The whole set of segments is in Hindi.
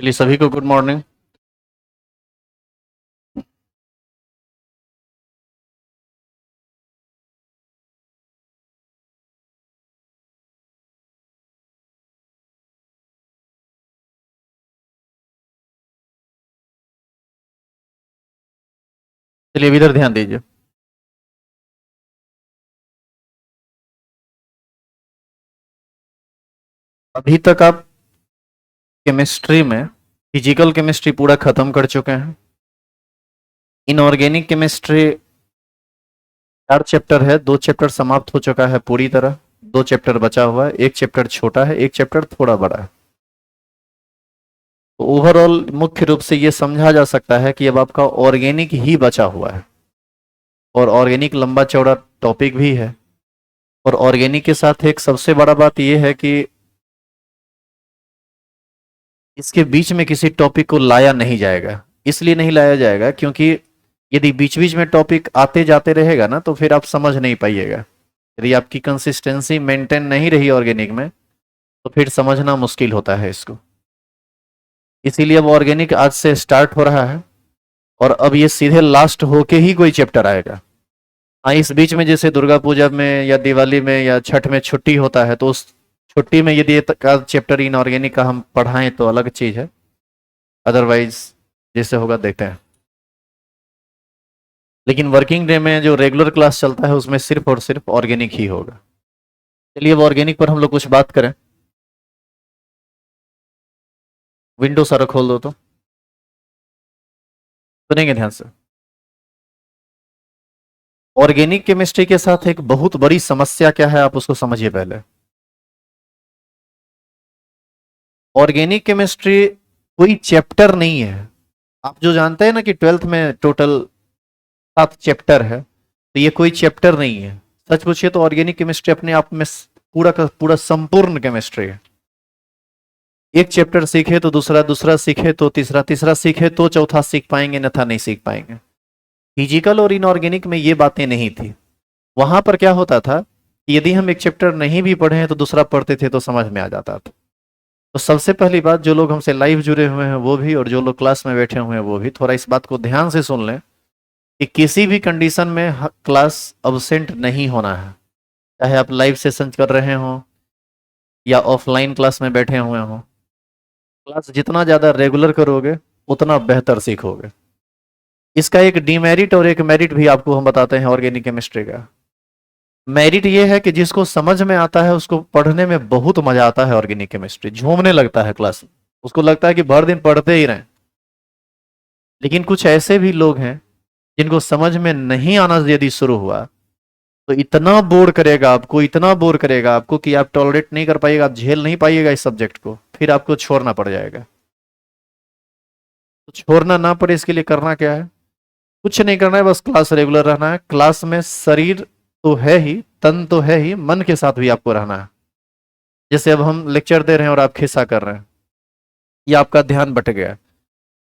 चलिए सभी को गुड मॉर्निंग। चलिए अब इधर ध्यान दीजिए। अभी तक आप केमिस्ट्री में फिजिकल केमिस्ट्री पूरा खत्म कर चुके हैं। इनऑर्गेनिक केमिस्ट्री 4 चैप्टर है, 2 चैप्टर समाप्त हो चुका है पूरी तरह। 2 चैप्टर बचा हुआ है, एक चैप्टर छोटा है, एक चैप्टर थोड़ा बड़ा है। तो ओवरऑल मुख्य रूप से ये समझा जा सकता है कि अब आपका ऑर्गेनिक ही बचा हुआ है। और ऑर्गेनिक लंबा चौड़ा टॉपिक भी है। और ऑर्गेनिक के साथ एक सबसे बड़ा बात यह है कि इसके बीच में किसी टॉपिक को लाया नहीं जाएगा। इसलिए नहीं लाया जाएगा क्योंकि यदि बीच बीच में टॉपिक आते जाते रहेगा ना तो फिर आप समझ नहीं पाइएगा। यदि आपकी कंसिस्टेंसी मेंटेन नहीं रही ऑर्गेनिक में तो फिर समझना मुश्किल होता है इसको। इसीलिए अब ऑर्गेनिक आज से स्टार्ट हो रहा है और अब ये सीधे लास्ट होके ही कोई चैप्टर आएगा। हाँ, इस बीच में जैसे दुर्गा पूजा में या दिवाली में या छठ में छुट्टी होता है तो उस छुट्टी में यदि चैप्टर इनऑर्गेनिक का हम पढ़ाएं तो अलग चीज है। अदरवाइज जैसे होगा देखते हैं। लेकिन वर्किंग डे में जो रेगुलर क्लास चलता है उसमें सिर्फ और सिर्फ ऑर्गेनिक ही होगा। चलिए अब ऑर्गेनिक पर हम लोग कुछ बात करें। विंडो सारा खोल दो तो सुनेंगे ध्यान से। ऑर्गेनिक केमिस्ट्री के साथ एक बहुत बड़ी समस्या क्या है आप उसको समझिए पहले। ऑर्गेनिक केमिस्ट्री कोई चैप्टर नहीं है। आप जो जानते हैं ना कि 12th में टोटल 7 चैप्टर है, तो ये कोई चैप्टर नहीं है। सच पूछिए तो ऑर्गेनिक केमिस्ट्री अपने आप में पूरा का पूरा संपूर्ण केमिस्ट्री है। एक चैप्टर सीखे तो दूसरा, दूसरा सीखे तो तीसरा, तीसरा सीखे तो चौथा सीख पाएंगे, अन्यथा नहीं सीख पाएंगे। फिजिकल और इनऑर्गेनिक में ये बातें नहीं थी। वहां पर क्या होता था कि यदि हम एक चैप्टर नहीं भी पढ़े तो दूसरा पढ़ते थे तो समझ में आ जाता था। तो सबसे पहली बात, जो लोग हमसे लाइव जुड़े हुए हैं वो भी और जो लोग क्लास में बैठे हुए हैं वो भी थोड़ा इस बात को ध्यान से सुन लें कि किसी भी कंडीशन में क्लास अब्सेंट नहीं होना है। चाहे आप लाइव सेशन कर रहे हो या ऑफलाइन क्लास में बैठे हुए हो, क्लास जितना ज़्यादा रेगुलर करोगे उतना बेहतर सीखोगे। इसका एक डीमेरिट और एक मेरिट भी आपको हम बताते हैं ऑर्गेनिक केमिस्ट्री का। मेरिट ये है कि जिसको समझ में आता है उसको पढ़ने में बहुत मजा आता है। ऑर्गेनिक केमिस्ट्री झूमने लगता है क्लास में, उसको लगता है कि भर दिन पढ़ते ही रहें। लेकिन कुछ ऐसे भी लोग हैं जिनको समझ में नहीं आना यदि शुरू हुआ तो इतना बोर करेगा आपको, इतना बोर करेगा आपको कि आप टॉलरेट नहीं कर पाइएगा, आप झेल नहीं पाइएगा इस सब्जेक्ट को, फिर आपको छोड़ना पड़ जाएगा। तो छोड़ना ना पड़े इसके लिए करना क्या है? कुछ नहीं करना है, बस क्लास रेगुलर रहना है। क्लास में शरीर तो है ही, तन तो है ही, मन के साथ भी आपको रहना है। जैसे अब हम लेक्चर दे रहे हैं और आप खिस्सा कर रहे हैं, या आपका ध्यान भटक गया,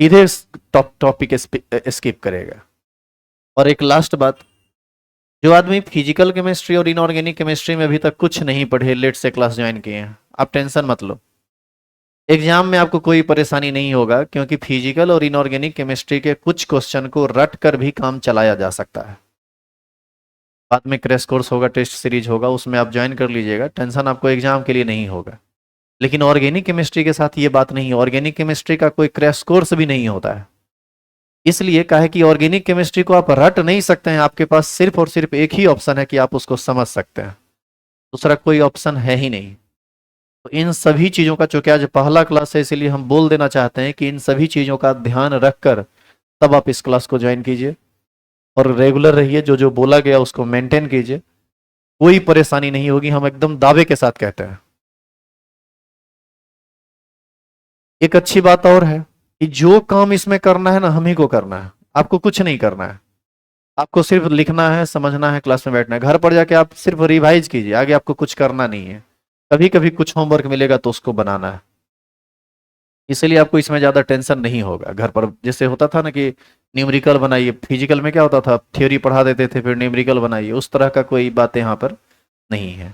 सीधे टॉपिक स्किप करेगा। और एक लास्ट बात, जो आदमी फिजिकल केमिस्ट्री और इनऑर्गेनिक केमिस्ट्री में अभी तक कुछ नहीं पढ़े, लेट से क्लास ज्वाइन किए हैं, आप टेंशन मत लो। एग्जाम में आपको कोई परेशानी नहीं होगा क्योंकि फिजिकल और इनऑर्गेनिक केमिस्ट्री के कुछ क्वेश्चन को रट कर भी काम चलाया जा सकता है। बाद में क्रैश कोर्स होगा, टेस्ट सीरीज होगा, उसमें आप ज्वाइन कर लीजिएगा, टेंशन आपको एग्जाम के लिए नहीं होगा। लेकिन ऑर्गेनिक केमिस्ट्री के साथ ये बात नहीं है। ऑर्गेनिक केमिस्ट्री का कोई क्रैश कोर्स भी नहीं होता है। इसलिए कहा कि ऑर्गेनिक केमिस्ट्री को आप रट नहीं सकते हैं। आपके पास सिर्फ और सिर्फ एक ही ऑप्शन है कि आप उसको समझ सकते हैं, दूसरा कोई ऑप्शन है ही नहीं। तो इन सभी चीज़ों का, चूंकि आज पहला क्लास है इसीलिए हम बोल देना चाहते हैं कि इन सभी चीज़ों का ध्यान रखकर तब आप इस क्लास को ज्वाइन कीजिए और रेगुलर रहिए। जो जो बोला गया उसको मेंटेन कीजिए, कोई परेशानी नहीं होगी, हम एकदम दावे के साथ कहते हैं। एक अच्छी बात और है कि जो काम इसमें करना है ना, हम ही को करना है, आपको कुछ नहीं करना है। आपको सिर्फ लिखना है, समझना है, क्लास में बैठना है। घर पर जाके आप सिर्फ रिवाइज कीजिए, आगे आपको कुछ करना नहीं है। कभी कभी कुछ होमवर्क मिलेगा तो उसको बनाना है। इसलिए आपको इसमें ज़्यादा टेंशन नहीं होगा। घर पर जैसे होता था ना कि न्यूमेरिकल बनाइए, फिजिकल में क्या होता था, थ्योरी पढ़ा देते थे फिर न्यूमेरिकल बनाइए, उस तरह का कोई बात यहाँ पर नहीं है।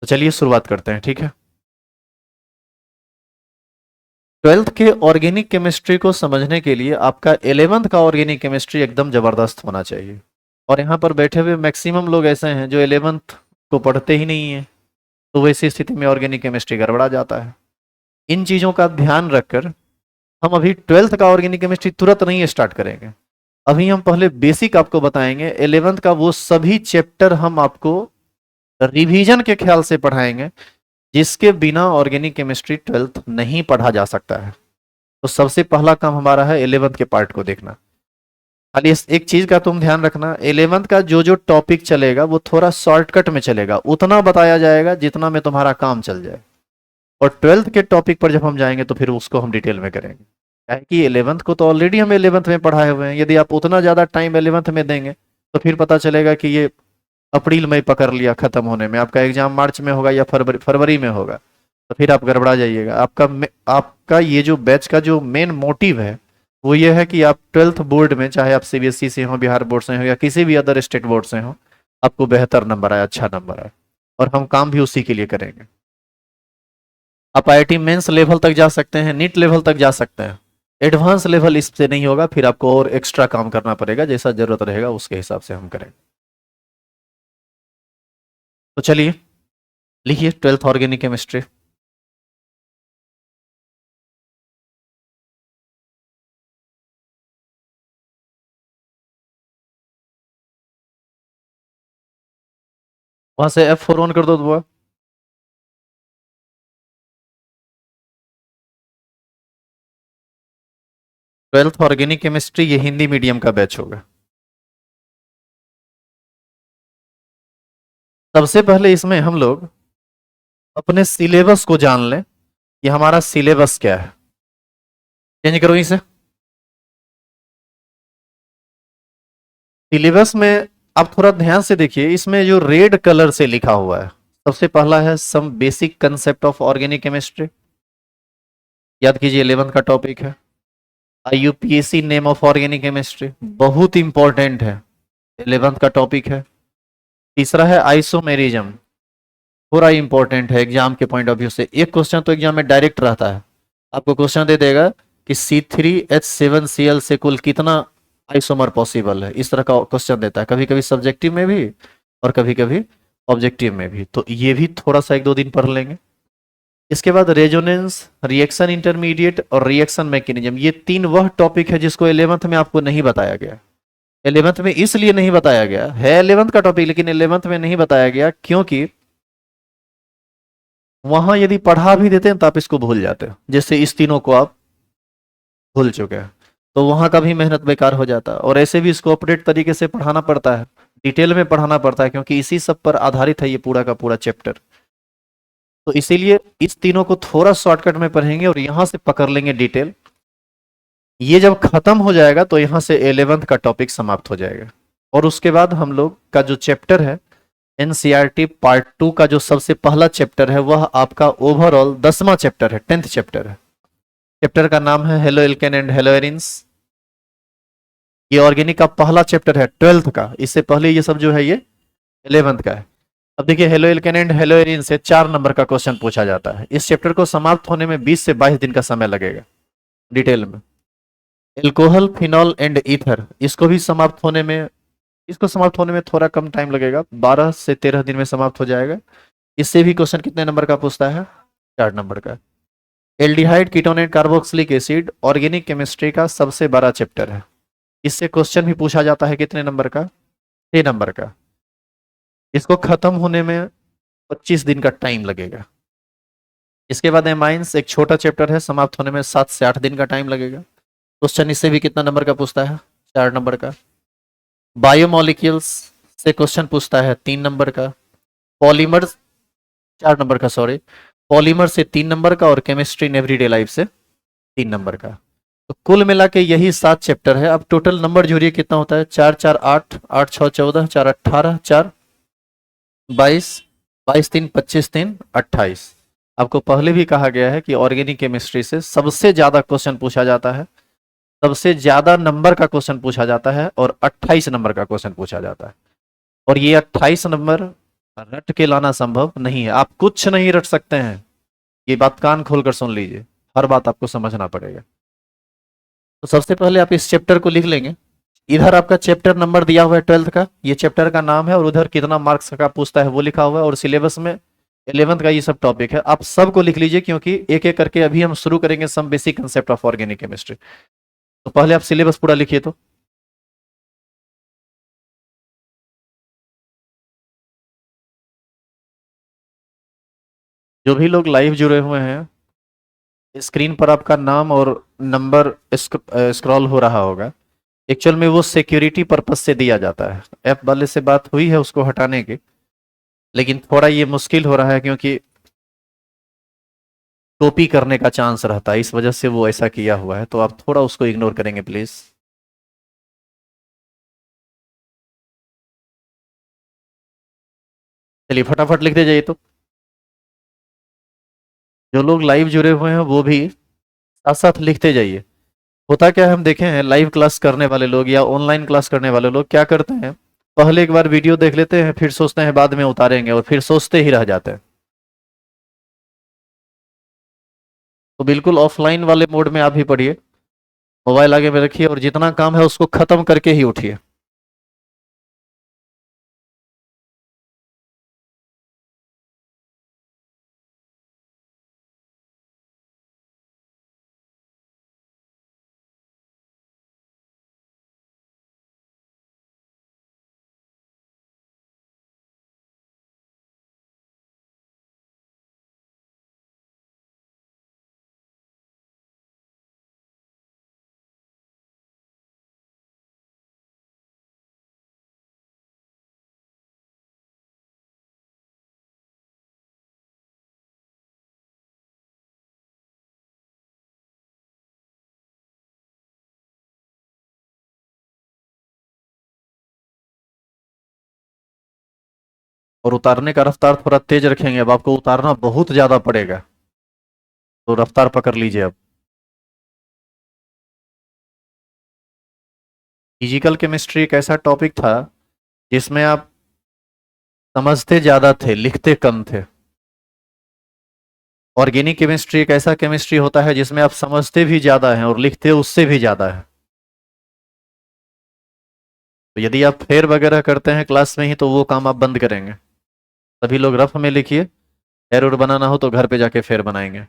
तो चलिए शुरुआत करते हैं, ठीक है। ट्वेल्थ के ऑर्गेनिक केमिस्ट्री को समझने के लिए आपका 11th का ऑर्गेनिक केमिस्ट्री एकदम जबरदस्त होना चाहिए। और यहाँ पर बैठे हुए मैक्सिमम लोग ऐसे हैं जो 11th को पढ़ते ही नहीं है, तो वैसी स्थिति में ऑर्गेनिक केमिस्ट्री गड़बड़ा जाता है। इन चीज़ों का ध्यान रखकर हम अभी 12th का ऑर्गेनिक केमिस्ट्री तुरंत नहीं स्टार्ट करेंगे। अभी हम पहले बेसिक आपको बताएंगे। 11th का वो सभी चैप्टर हम आपको रिवीजन के ख्याल से पढ़ाएंगे जिसके बिना ऑर्गेनिक केमिस्ट्री 12th नहीं पढ़ा जा सकता है। तो सबसे पहला काम हमारा है 11th के पार्ट को देखना। खाली एक चीज का तुम ध्यान रखना, 11th का जो जो टॉपिक चलेगा वो थोड़ा शॉर्टकट में चलेगा, उतना बताया जाएगा जितना में तुम्हारा काम चल जाए। और 12th के टॉपिक पर जब हम जाएंगे तो फिर उसको हम डिटेल में करेंगे। क्या है कि 11th को तो ऑलरेडी हम 11th में पढ़ाए हुए हैं, यदि आप उतना ज्यादा टाइम 11th में देंगे तो फिर पता चलेगा कि ये अप्रैल में पकड़ लिया खत्म होने में, आपका एग्जाम मार्च में होगा या फरवरी में होगा, तो फिर आप गड़बड़ा जाइएगा। आपका ये जो बैच का जो मेन मोटिव है वो ये है कि आप 12th बोर्ड में, चाहे आप सीबीएसई से हो, बिहार बोर्ड से हो या किसी भी अदर स्टेट बोर्ड से हो, आपको बेहतर नंबर आए, अच्छा नंबर आए। और हम काम भी उसी के लिए करेंगे। आप आईआईटी मेंस लेवल तक जा सकते हैं, नीट लेवल तक जा सकते हैं, एडवांस लेवल इससे नहीं होगा, फिर आपको और एक्स्ट्रा काम करना पड़ेगा, जैसा जरूरत रहेगा उसके हिसाब से हम करेंगे। तो चलिए लिखिए 12th ऑर्गेनिक केमिस्ट्री। वहां से F4 ऑन कर दो दुआ। 12th ऑर्गेनिक केमिस्ट्री ये हिंदी मीडियम का बैच होगा। सबसे पहले इसमें हम लोग अपने सिलेबस को जान लें कि हमारा सिलेबस क्या है। चेंज करो इसे। सिलेबस में आप थोड़ा ध्यान से देखिए, इसमें जो रेड कलर से लिखा हुआ है, सबसे पहला है some basic concept of organic chemistry. याद कीजिए 11th का टॉपिक है। IUPAC name of organic chemistry, बहुत इंपॉर्टेंट है, 11th का टॉपिक है। तीसरा है आइसोमेरिज्म, थोड़ा इंपॉर्टेंट है एग्जाम के पॉइंट ऑफ व्यू से। एक क्वेश्चन तो एग्जाम में डायरेक्ट रहता है, आपको क्वेश्चन दे देगा कि C3H7Cl से कुल कितना आइसोमर पॉसिबल है, इस तरह का क्वेश्चन देता है, कभी कभी सब्जेक्टिव में भी और कभी कभी ऑब्जेक्टिव में भी। तो ये भी थोड़ा सा 1-2 दिन पढ़ लेंगे। इसके बाद रेजोनेंस, रिएक्शन इंटरमीडिएट और रिएक्शन मैकेनिज्म, ये 3 वह टॉपिक है जिसको 11th में आपको नहीं बताया गया। 11th में इसलिए नहीं बताया गया है, 11th का टॉपिक, लेकिन 11th में नहीं बताया गया क्योंकि वहां यदि पढ़ा भी देते हैं तो आप इसको भूल जाते हो, जैसे इस तीनों को आप भूल चुके हैं, तो वहां का भी मेहनत बेकार हो जाता है। और ऐसे भी इसको अपडेट तरीके से पढ़ाना पड़ता है, डिटेल में पढ़ाना पड़ता है, क्योंकि इसी सब पर आधारित है ये पूरा का पूरा चैप्टर। तो इसीलिए इस तीनों को थोड़ा शॉर्टकट में पढ़ेंगे और यहां से पकड़ लेंगे डिटेल। ये जब खत्म हो जाएगा तो यहां से 11th का टॉपिक समाप्त हो जाएगा। और उसके बाद हम लोग का जो चैप्टर है एनसीईआरटी पार्ट 2 का जो सबसे पहला चैप्टर है वह आपका ओवरऑल 10वां चैप्टर है, 10th चैप्टर है। चैप्टर का नाम है halo alkane and hello arenes. ये ऑर्गेनिक का पहला चैप्टर है 12th का, इससे पहले ये सब जो है ये 11th का है। अब देखिए halo alkane and hello Erin से 4 नंबर का क्वेश्चन पूछा जाता है। इस चैप्टर को समाप्त होने में 20 से 22 दिन का समय लगेगा डिटेल में। एल्कोहल, फिनॉल एंड ईथर, इसको समाप्त होने में थोड़ा कम टाइम लगेगा, 12 से 13 दिन में समाप्त हो जाएगा। इससे भी क्वेश्चन कितने नंबर का पूछता है? 4 नंबर का। Aldehyde, ketone and carboxylic acid organic chemistry का सबसे बड़ा चैप्टर है। इससे क्वेश्चन भी पूछा जाता है, कितने नंबर का? 6 नंबर का। इसको खत्म होने में 25 दिन का टाइम लगेगा। इसके बाद एमाइंस, एक छोटा चैप्टर है, समाप्त होने में 7 से 8 दिन का टाइम लगेगा। क्वेश्चन इससे भी कितना नंबर का पूछता है? 4 नंबर का। बायोमोलिक्यूल्स से क्वेश्चन पूछता है 3 नंबर का। पॉलीमर 4 नंबर का, सॉरी, पॉलीमर से 3 नंबर का और केमिस्ट्री इन एवरीडे लाइफ से 3 नंबर का। तो कुल मिला के यही 7 चैप्टर है। अब टोटल नंबर जोड़िए कितना होता है? 4 4 8, 8 6 14, 4 18, 4 22, 22 3 25, 3 28। आपको पहले भी कहा गया है कि ऑर्गेनिक केमिस्ट्री से सबसे ज्यादा क्वेश्चन पूछा जाता है, सबसे ज्यादा नंबर का क्वेश्चन पूछा जाता है और 28 नंबर का क्वेश्चन पूछा जाता है। और ये 28 नंबर रट के लाना संभव नहीं है, आप कुछ नहीं रट सकते हैं। ये बात कान खोलकर सुन लीजिए, हर बात आपको समझना पड़ेगा। तो सबसे पहले आप इस चैप्टर को लिख लेंगे। इधर आपका चैप्टर नंबर दिया हुआ है 12th का, ये चैप्टर का नाम है, और उधर कितना मार्क्स का पूछता है वो लिखा हुआ है, और सिलेबस में 11th का ये सब टॉपिक है। आप सबको लिख लीजिए, क्योंकि एक एक करके अभी हम शुरू करेंगे some basic concept of organic chemistry. तो पहले आप सिलेबस पूरा लिखिए। तो जो भी लोग लाइव जुड़े हुए हैं, स्क्रीन पर आपका नाम और नंबर स्क्रॉल हो रहा होगा। एक्चुअल में वो सिक्योरिटी पर्पस से दिया जाता है। ऐप वाले से बात हुई है उसको हटाने की, लेकिन थोड़ा ये मुश्किल हो रहा है, क्योंकि कॉपी करने का चांस रहता है, इस वजह से वो ऐसा किया हुआ है। तो आप थोड़ा उसको इग्नोर करेंगे प्लीज। चलिए फटाफट लिखते जाइए। तो जो लोग लाइव जुड़े हुए हैं वो भी साथ साथ लिखते जाइए। होता क्या है, हम देखे हैं लाइव क्लास करने वाले लोग या ऑनलाइन क्लास करने वाले लोग क्या करते हैं, पहले एक बार वीडियो देख लेते हैं, फिर सोचते हैं बाद में उतारेंगे, और फिर सोचते ही रह जाते हैं। तो बिल्कुल ऑफलाइन वाले मोड में आप भी पढ़िए, मोबाइल आगे में रखिए, और जितना काम है उसको खत्म करके ही उठिए। और उतारने का रफ्तार थोड़ा तेज रखेंगे, अब आपको उतारना बहुत ज्यादा पड़ेगा, तो रफ्तार पकड़ लीजिए अब। फिजिकल केमिस्ट्री एक ऐसा टॉपिक था जिसमें आप समझते ज्यादा थे, लिखते कम थे। ऑर्गेनिक केमिस्ट्री एक ऐसा केमिस्ट्री होता है जिसमें आप समझते भी ज्यादा हैं और लिखते उससे भी ज्यादा है। तो यदि आप फेर वगैरह करते हैं क्लास में ही, तो वो काम आप बंद करेंगे। सभी लोग रफ में लिखिए, एरर बनाना हो तो घर पे जाके फेर बनाएंगे,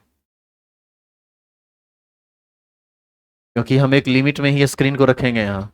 क्योंकि हम एक लिमिट में ही स्क्रीन को रखेंगे यहाँ।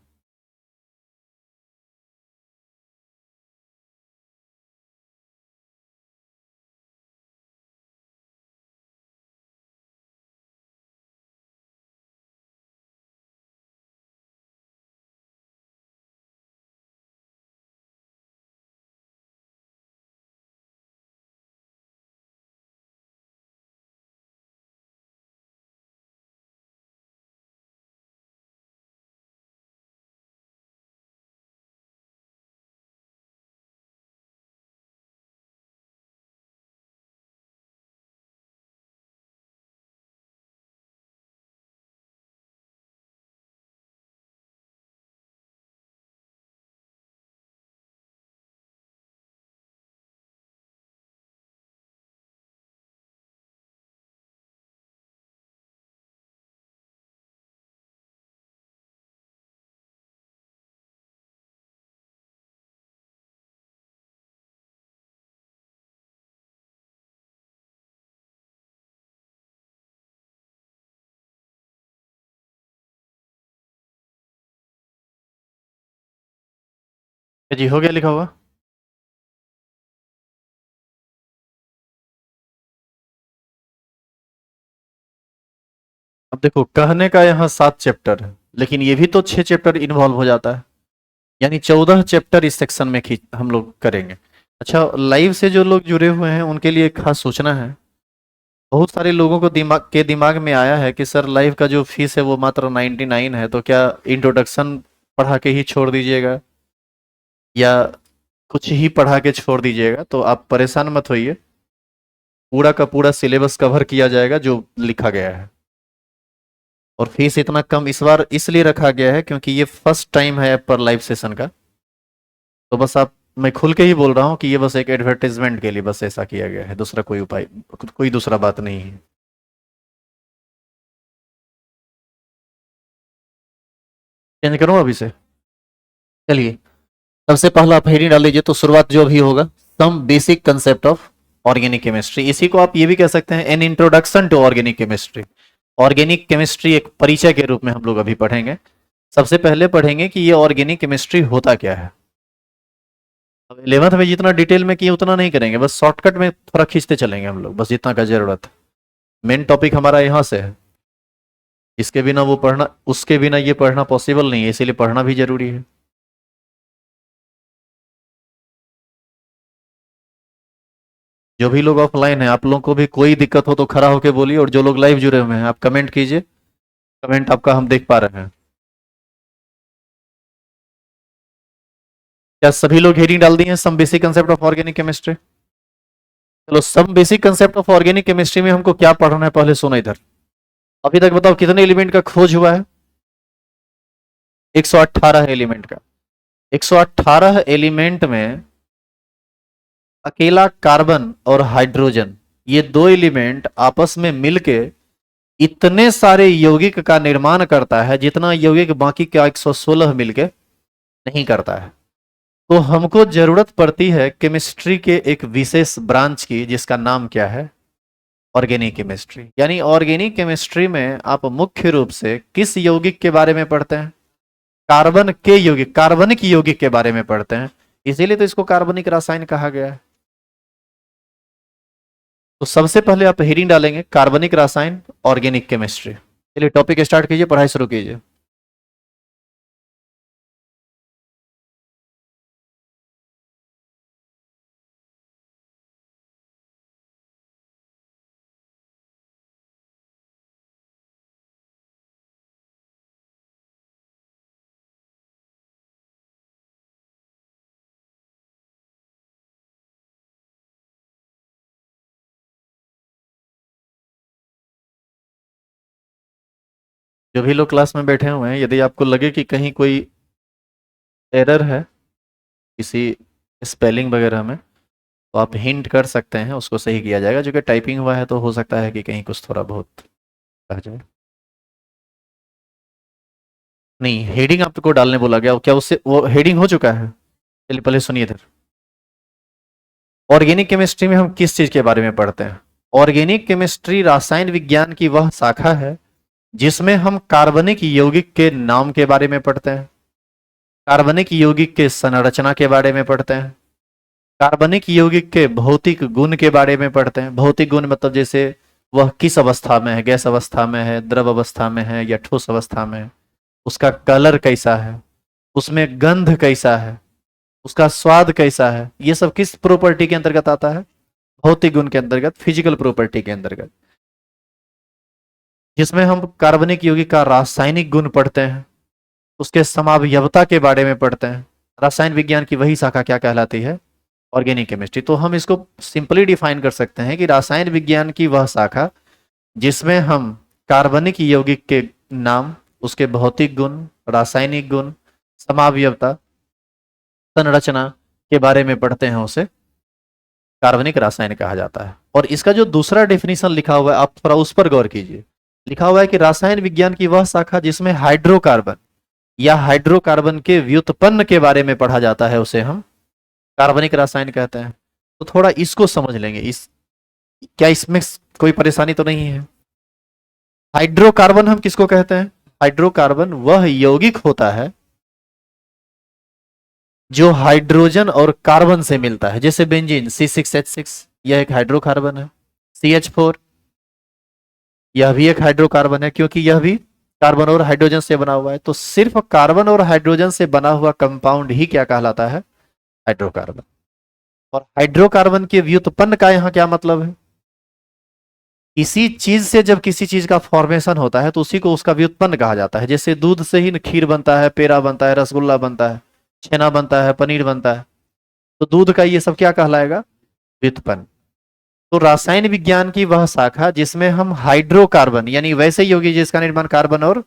जी हो गया लिखा हुआ। अब देखो, कहने का यहाँ 7 चैप्टर है, लेकिन ये भी तो 6 चैप्टर इन्वॉल्व हो जाता है, यानी 14 चैप्टर इस सेक्शन में खींच हम लोग करेंगे। अच्छा, लाइव से जो लोग जुड़े हुए हैं उनके लिए एक खास सूचना है। बहुत सारे लोगों को दिमाग में आया है कि सर लाइव का जो फीस है वो मात्र 99 है, तो क्या इंट्रोडक्शन पढ़ा के ही छोड़ दीजिएगा, या कुछ ही पढ़ा के छोड़ दीजिएगा। तो आप परेशान मत होइए, पूरा का पूरा सिलेबस कवर किया जाएगा जो लिखा गया है। और फीस इतना कम इस बार इसलिए रखा गया है क्योंकि ये फर्स्ट टाइम है पर लाइव सेशन का। तो बस आप, मैं खुल के ही बोल रहा हूँ कि ये बस एक एडवर्टाइजमेंट के लिए बस ऐसा किया गया है, दूसरा कोई उपाय, कोई दूसरा बात नहीं है। चेंज करूं अभी से? चलिए, सबसे पहला आप हेडिंग डाल लीजिए, तो शुरुआत जो भी होगा, some basic concept of organic chemistry. इसी को आप ये भी कह सकते हैं an introduction to organic chemistry. Organic chemistry एक परिचय के रूप में हम लोग अभी पढ़ेंगे। सबसे पहले पढ़ेंगे कि ये ऑर्गेनिक केमिस्ट्री होता क्या है। अब 11th में जितना डिटेल में किए उतना नहीं करेंगे, बस शॉर्टकट में थोड़ा खींचते चलेंगे हम लोग, बस जितना का जरूरत है। मेन टॉपिक हमारा यहाँ से है, इसके बिना वो पढ़ना, उसके बिना ये पढ़ना पॉसिबल नहीं है, इसीलिए पढ़ना भी जरूरी है। जो भी लोग ऑफलाइन है, आप लोगों को भी कोई दिक्कत हो तो खड़ा होकर बोलिए, और जो लोग लाइव जुड़े हुए हैं आप कमेंट कीजिए, कमेंट आपका हम देख पा रहे हैं। क्या सभी लोग हेडिंग डाल दिए हैं, some basic concept of organic chemistry? चलो, some basic concept of organic chemistry में हमको क्या पढ़ना है पहले सुनो इधर। अभी तक बताओ कितने एलिमेंट का खोज हुआ है? 118 एलिमेंट का। 118 एलिमेंट में अकेला कार्बन और हाइड्रोजन, ये दो एलिमेंट आपस में मिलके इतने सारे यौगिक का निर्माण करता है जितना यौगिक बाकी का 116 मिलके नहीं करता है। तो हमको जरूरत पड़ती है केमिस्ट्री के एक विशेष ब्रांच की, जिसका नाम क्या है? Organic chemistry. यानी ऑर्गेनिक केमिस्ट्री में आप मुख्य रूप से किस यौगिक के बारे में पढ़ते हैं? कार्बन के यौगिक, कार्बनिक यौगिक के बारे में पढ़ते हैं, इसीलिए तो इसको कार्बनिक रसायन कहा गया है। तो सबसे पहले आप हेडिंग डालेंगे कार्बनिक रसायन ऑर्गेनिक केमिस्ट्री। चलिए टॉपिक स्टार्ट कीजिए, पढ़ाई शुरू कीजिए। जो भी लोग क्लास में बैठे हुए हैं, यदि आपको लगे कि कहीं कोई एरर है किसी स्पेलिंग वगैरह में, तो आप हिंट कर सकते हैं, उसको सही किया जाएगा। जो कि टाइपिंग हुआ है तो हो सकता है कि कहीं कुछ थोड़ा बहुत रह जाए। नहीं, हेडिंग आपको डालने बोला गया, क्या उससे वो हेडिंग हो चुका है? चलिए पहले सुनिए इधर। ऑर्गेनिक केमिस्ट्री में हम किस चीज के बारे में पढ़ते हैं? ऑर्गेनिक केमिस्ट्री रसायन विज्ञान की वह शाखा है जिसमें हम कार्बनिक यौगिक के नाम के बारे में पढ़ते हैं, कार्बनिक यौगिक के संरचना के बारे में पढ़ते हैं, कार्बनिक यौगिक के भौतिक गुण के बारे में पढ़ते हैं। भौतिक गुण मतलब जैसे वह किस अवस्था में है, गैस अवस्था में है, द्रव अवस्था में है या ठोस अवस्था में है, उसका कलर कैसा है, उसमें गंध कैसा है, उसका स्वाद कैसा है, ये सब किस प्रॉपर्टी के अंतर्गत आता है? भौतिक गुण के अंतर्गत, फिजिकल प्रॉपर्टी के अंतर्गत। जिसमें हम कार्बनिक यौगिक का रासायनिक गुण पढ़ते हैं, उसके समावयवता के बारे में पढ़ते हैं। रसायन विज्ञान की वही शाखा क्या कहलाती है? Organic chemistry. तो हम इसको सिंपली डिफाइन कर सकते हैं कि रसायन विज्ञान की वह शाखा जिसमें हम कार्बनिक यौगिक के नाम, उसके भौतिक गुण, रासायनिक गुण, समावयवता, संरचना के बारे में पढ़ते हैं, उसे कार्बनिक रासायन कहा जाता है। और इसका जो दूसरा डेफिनेशन लिखा हुआ है, आप थोड़ा उस पर गौर कीजिए। लिखा हुआ है कि रासायन विज्ञान की वह शाखा जिसमें हाइड्रोकार्बन या हाइड्रोकार्बन के व्युत्पन्न के बारे में पढ़ा जाता है, उसे हम कार्बनिक रासायन कहते हैं। तो थोड़ा इसको समझ लेंगे, इस क्या इसमें कोई परेशानी तो नहीं है? हाइड्रोकार्बन हम किसको कहते हैं? हाइड्रोकार्बन वह यौगिक होता है जो हाइड्रोजन और कार्बन से मिलता है। जैसे बेंजीन C6H6, यह एक हाइड्रोकार्बन है। CH4, यह भी एक हाइड्रोकार्बन है, क्योंकि यह भी कार्बन और हाइड्रोजन से बना हुआ है। तो सिर्फ कार्बन और हाइड्रोजन से बना हुआ कंपाउंड ही क्या कहलाता है? हाइड्रोकार्बन। और हाइड्रोकार्बन के व्युत्पन्न का यहाँ क्या मतलब है? किसी चीज से जब किसी चीज का फॉर्मेशन होता है तो उसी को उसका व्युत्पन्न कहा जाता है। जैसे दूध से ही खीर बनता है, पेड़ा बनता है, रसगुल्ला बनता है, छेना बनता है, पनीर बनता है। तो दूध का ये सब क्या कहलाएगा? व्युत्पन्न। तो रासायन विज्ञान की वह शाखा जिसमें हम हाइड्रोकार्बन यानी वैसे यौगिक जिसका निर्माण कार्बन और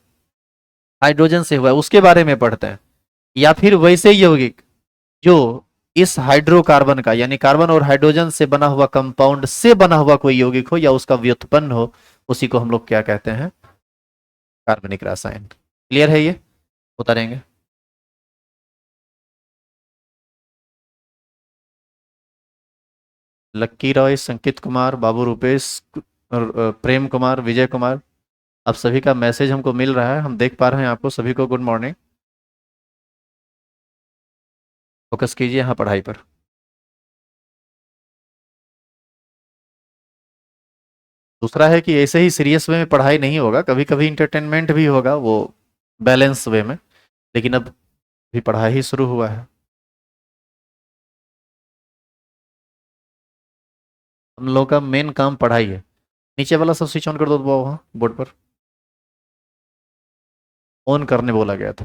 हाइड्रोजन से हुआ है उसके बारे में पढ़ते हैं, या फिर वैसे यौगिक जो इस हाइड्रोकार्बन का यानी कार्बन और हाइड्रोजन से बना हुआ कंपाउंड से बना हुआ कोई यौगिक हो या उसका व्युत्पन्न हो, उसी को हम लोग क्या कहते हैं? कार्बनिक रसायन। क्लियर है ये? उतारेंगे। लक्की रॉय, संकित कुमार, बाबू रूपेश, प्रेम कुमार, विजय कुमार, आप सभी का मैसेज हमको मिल रहा है, हम देख पा रहे हैं आपको सभी को। Good morning. फोकस कीजिए यहाँ पढ़ाई पर। दूसरा है कि ऐसे ही सीरियस वे में पढ़ाई नहीं होगा, कभी कभी इंटरटेनमेंट भी होगा, वो बैलेंस वे में। लेकिन अब भी पढ़ाई ही शुरू हुआ है। हम लोग का मेन काम पढ़ाई है। नीचे वाला सब स्विच ऑन कर दो वहाँ बोर्ड पर। ऑन करने बोला गया था,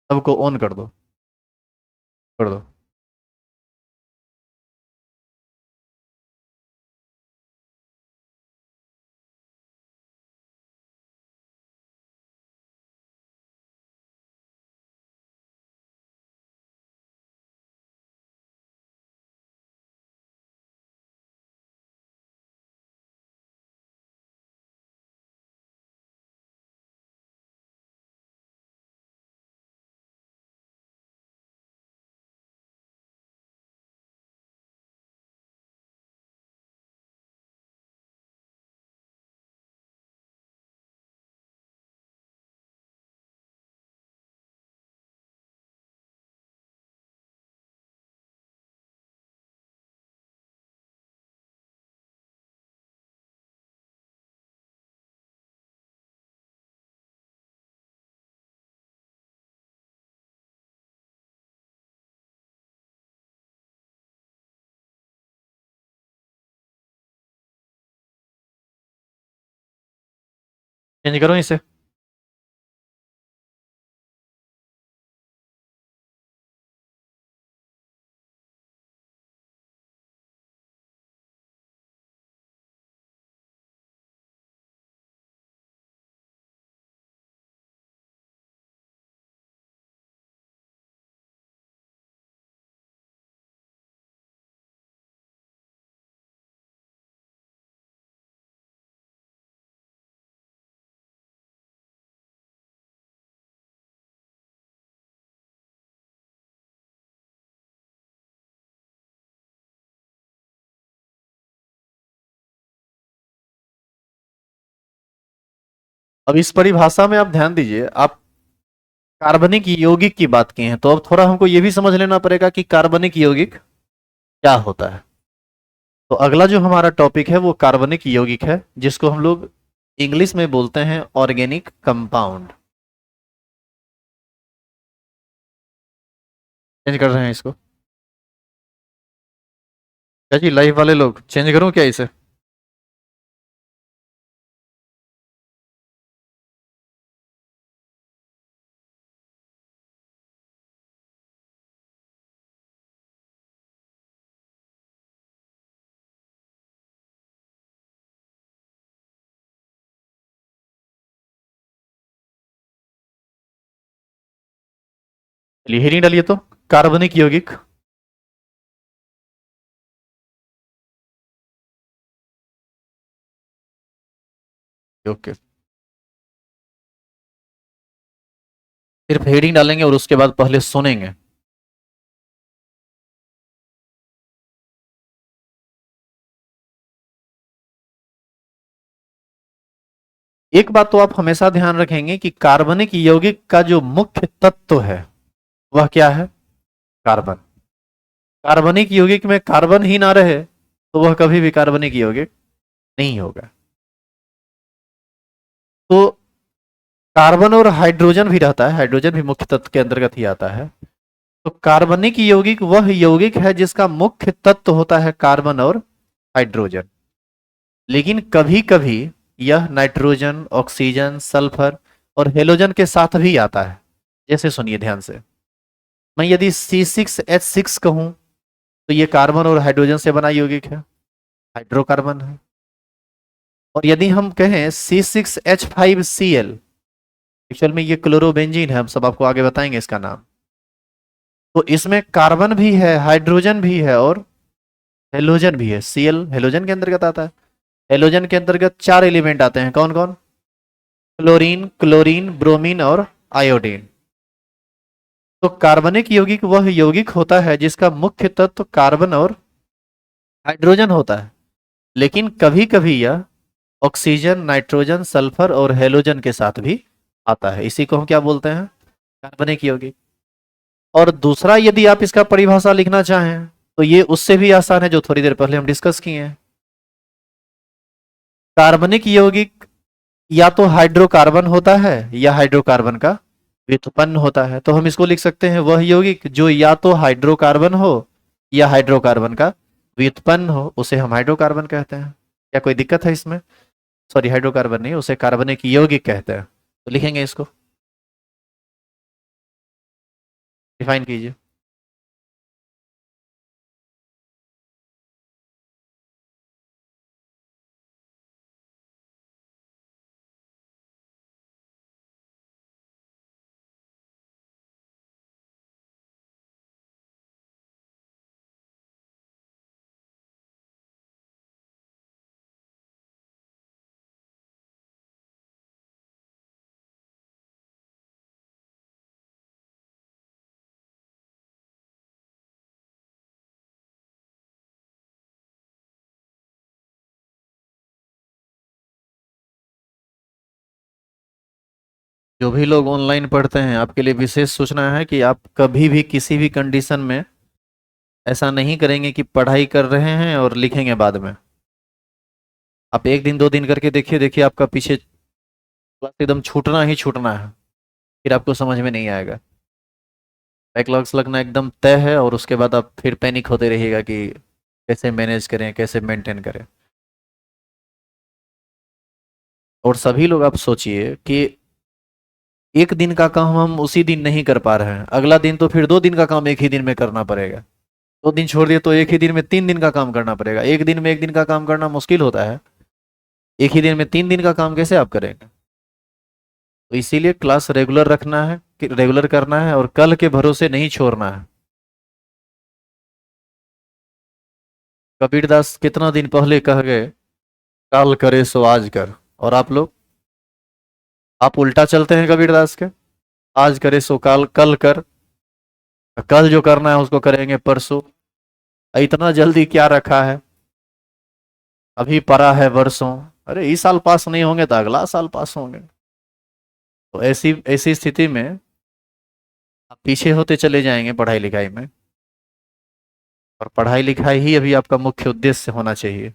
सबको ऑन कर दो, कर दो। चेंज करो इसे। अब इस परिभाषा में आप ध्यान दीजिए, आप कार्बनिक यौगिक की बात की हैं, तो अब थोड़ा हमको ये भी समझ लेना पड़ेगा कि कार्बनिक यौगिक क्या होता है। तो अगला जो हमारा टॉपिक है वो कार्बनिक यौगिक है, जिसको हम लोग इंग्लिश में बोलते हैं ऑर्गेनिक कंपाउंड। चेंज कर रहे हैं इसको क्या जी? लाइव वाले लोग चेंज करूं क्या इसे? चलिए हेडिंग डालिए तो, कार्बनिक यौगिक। ओके, सिर्फ हेडिंग डालेंगे और उसके बाद पहले सुनेंगे। एक बात तो आप हमेशा ध्यान रखेंगे कि कार्बनिक यौगिक का जो मुख्य तत्व है वह क्या है? कार्बन। कार्बनिक यौगिक में कार्बन ही ना रहे तो वह कभी भी कार्बनिक यौगिक नहीं होगा। तो कार्बन और हाइड्रोजन भी रहता है, हाइड्रोजन भी मुख्य तत्व के अंतर्गत ही आता है। तो कार्बनिक यौगिक वह यौगिक है जिसका मुख्य तत्व होता है कार्बन और हाइड्रोजन। लेकिन कभी कभी यह नाइट्रोजन, ऑक्सीजन, सल्फर और हेलोजन के साथ भी आता है। जैसे सुनिए ध्यान से, मैं यदि C6H6 कहूं तो यह कार्बन और हाइड्रोजन से बना यौगिक है, हाइड्रोकार्बन है। और यदि हम कहें C6H5Cl, एक्चुअल में ये क्लोरोबेंजीन है, हम सब आपको आगे बताएंगे इसका नाम। तो इसमें कार्बन भी है, हाइड्रोजन भी है और हेलोजन भी है। Cl हेलोजन के अंतर्गत आता है। हेलोजन के अंतर्गत चार एलिमेंट आते हैं, कौन कौन? क्लोरीन, क्लोरीन, ब्रोमीन और आयोडीन। तो कार्बनिक यौगिक वह यौगिक होता है जिसका मुख्य तत्व कार्बन और हाइड्रोजन होता है, लेकिन कभी कभी यह ऑक्सीजन, नाइट्रोजन, सल्फर और हेलोजन के साथ भी आता है। इसी को हम क्या बोलते हैं? कार्बनिक यौगिक। और दूसरा, यदि आप इसका परिभाषा लिखना चाहें तो ये उससे भी आसान है, जो थोड़ी देर पहले हम डिस्कस किए हैं। कार्बनिक यौगिक या तो हाइड्रोकार्बन होता है या हाइड्रोकार्बन का व्युत्पन्न होता है। तो हम इसको लिख सकते हैं, वह यौगिक जो या तो हाइड्रोकार्बन हो या हाइड्रोकार्बन का व्युत्पन्न हो, उसे हम हाइड्रोकार्बन कहते हैं। क्या कोई दिक्कत है इसमें? सॉरी, हाइड्रोकार्बन नहीं, उसे कार्बनिक यौगिक कहते हैं। तो लिखेंगे इसको, डिफाइन कीजिए। जो भी लोग ऑनलाइन पढ़ते हैं, आपके लिए विशेष सूचना है कि आप कभी भी किसी भी कंडीशन में ऐसा नहीं करेंगे कि पढ़ाई कर रहे हैं और लिखेंगे बाद में। आप एक दिन 2 दिन करके देखिए, देखिए आपका पीछे क्लास एकदम छूटना ही छूटना है, फिर आपको समझ में नहीं आएगा। बैकलॉग्स लगना एकदम तय है, और उसके बाद आप फिर पैनिक होते रहिएगा कि कैसे मैनेज करें, कैसे मेंटेन करें। और सभी लोग, आप सोचिए कि एक दिन का काम हम उसी दिन नहीं कर पा रहे हैं, अगला दिन तो फिर 2 दिन का काम एक ही दिन में करना पड़ेगा। 2 दिन छोड़ दिए तो एक ही दिन में 3 दिन का काम करना पड़ेगा। एक दिन में एक दिन का काम करना मुश्किल होता है, एक ही दिन में 3 दिन का काम कैसे आप करेंगे? तो इसीलिए क्लास रेगुलर रखना है, रेगुलर करना है, और कल के भरोसे नहीं छोड़ना है। कबीरदास कितना दिन पहले कह गए, काल करे सो आज कर, और आप लोग, आप उल्टा चलते हैं कबीरदास के। आज करे सो काल, कल कर, कल जो करना है उसको करेंगे परसों। इतना जल्दी क्या रखा है? अभी पड़ा है वर्षों। अरे इस साल पास नहीं होंगे तो अगला साल पास होंगे। तो ऐसी ऐसी स्थिति में आप पीछे होते चले जाएंगे पढ़ाई लिखाई में, और पढ़ाई लिखाई ही अभी आपका मुख्य उद्देश्य होना चाहिए।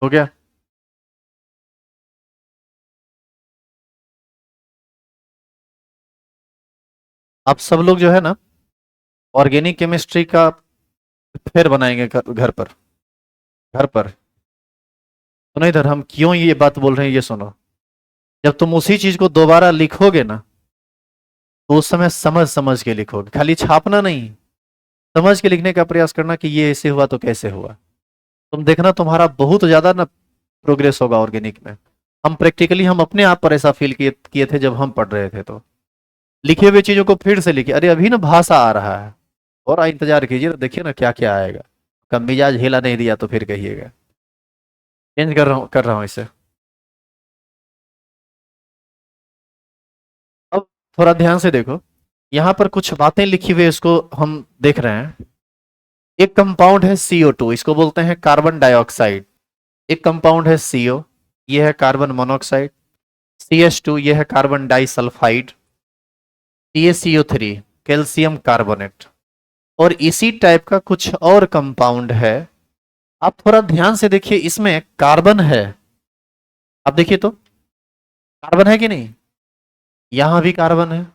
हो गया? आप सब लोग जो है ना, ऑर्गेनिक केमिस्ट्री का फिर बनाएंगे घर पर। घर पर सुनो, इधर हम क्यों ये बात बोल रहे हैं ये सुनो। जब तुम उसी चीज को दोबारा लिखोगे ना, तो उस समय समझ समझ के लिखोगे, खाली छापना नहीं, समझ के लिखने का प्रयास करना कि ये ऐसे हुआ तो कैसे हुआ। तुम देखना तुम्हारा बहुत ज्यादा ना प्रोग्रेस होगा ऑर्गेनिक में। हम प्रैक्टिकली हम अपने आप पर ऐसा फील किए किए थे जब हम पढ़ रहे थे। तो लिखे हुए चीजों को फिर से लिखिए। अरे अभी ना भाषा आ रहा है, और इंतजार कीजिए, देखिए ना क्या क्या आएगा। कब मिजाज हिला नहीं दिया तो फिर कहिएगा। चेंज कर रहा हूँ इसे। अब थोड़ा ध्यान से देखो, यहाँ पर कुछ बातें लिखी हुई है, इसको हम देख रहे हैं। एक कंपाउंड है CO2, इसको बोलते हैं कार्बन डाइऑक्साइड। एक कंपाउंड है CO, ये है कार्बन मोनोऑक्साइड। CH2, ये है carbon disulphide. CaCO3, calcium carbonate. और इसी टाइप का कुछ और कंपाउंड है। आप थोड़ा ध्यान से देखिए, इसमें कार्बन है। आप देखिए तो कार्बन है कि नहीं? यहां भी कार्बन है,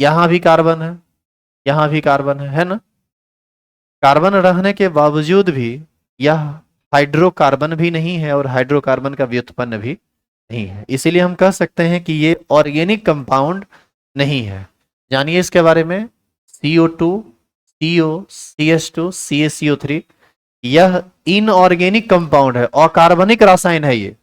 यहां भी कार्बन है, यहां भी कार्बन है ना? कार्बन रहने के बावजूद भी यह हाइड्रोकार्बन भी नहीं है, और हाइड्रोकार्बन का व्युत्पन्न भी नहीं है। इसीलिए हम कह सकते हैं कि ये ऑर्गेनिक कंपाउंड नहीं है। जानिए इसके बारे में। CO2, CO, CH2, CaCO3, यह इनऑर्गेनिक कंपाउंड है, अकार्बनिक रासायन है ये।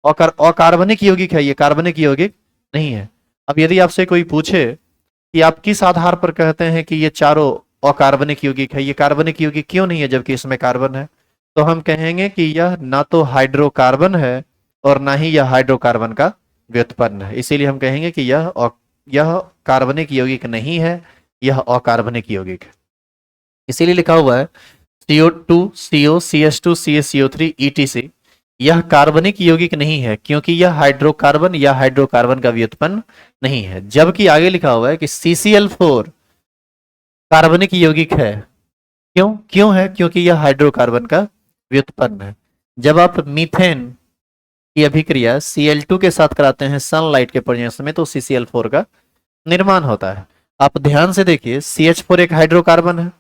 अकार्बनिक यौगिक है ये, कार्बनिक यौगिक नहीं है। अब यदि आपसे कोई पूछे कि आप किस आधार पर कहते हैं कि ये चारों अकार्बनिक यौगिक है, ये कार्बनिक यौगिक क्यों नहीं है जबकि इसमें कार्बन है, तो हम कहेंगे कि यह ना तो हाइड्रोकार्बन है और ना ही यह हाइड्रोकार्बन का व्युत्पन्न है। इसीलिए हम कहेंगे कि यह कार्बनिक यौगिक नहीं है, यह अकार्बनिक यौगिक है। इसीलिए लिखा हुआ है CO2 CO CH2 CaCO3 ETC, यह कार्बनिक यौगिक नहीं है क्योंकि यह हाइड्रोकार्बन या हाइड्रोकार्बन का व्युत्पन्न नहीं है। जबकि आगे लिखा हुआ है कि CCl4 कार्बनिक यौगिक है। क्यों क्यों है? क्योंकि यह हाइड्रोकार्बन का व्युत्पन्न है। जब आप मीथेन की अभिक्रिया Cl2 के साथ कराते हैं सनलाइट के प्रजेंस में, तो CCl4 का निर्माण होता है। आप ध्यान से देखिए, CH4 एक हाइड्रोकार्बन है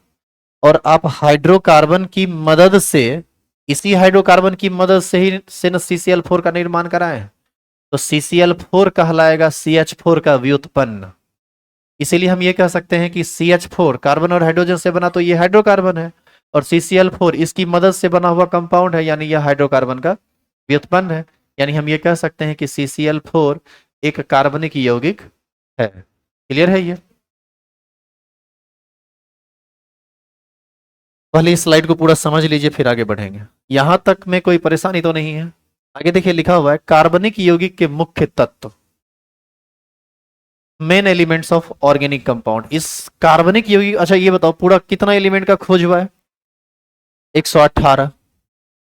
और आप हाइड्रोकार्बन की मदद से, इसी हाइड्रोकार्बन की मदद से ही से न CCl4 का निर्माण कराए हैं, तो CCl4 कहलाएगा CH4 का व्युत्पन्न। इसीलिए हम ये कह सकते हैं कि CH4 कार्बन और हाइड्रोजन से बना, तो ये हाइड्रोकार्बन है, और CCl4 इसकी मदद से बना हुआ कंपाउंड है, यानी यह हाइड्रोकार्बन का व्युत्पन्न है। यानी हम ये कह सकते हैं कि CCl4 एक कार्बनिक यौगिक है। क्लियर है ये? पहले इस स्लाइड को पूरा समझ लीजिए, फिर आगे बढ़ेंगे। यहां तक में कोई परेशानी तो नहीं है? आगे देखिए, लिखा हुआ है कार्बनिक यौगिक के मुख्य तत्व, main elements of organic compound. इस कार्बनिक यौगिक, अच्छा ये बताओ पूरा कितना एलिमेंट का खोज हुआ है? 118।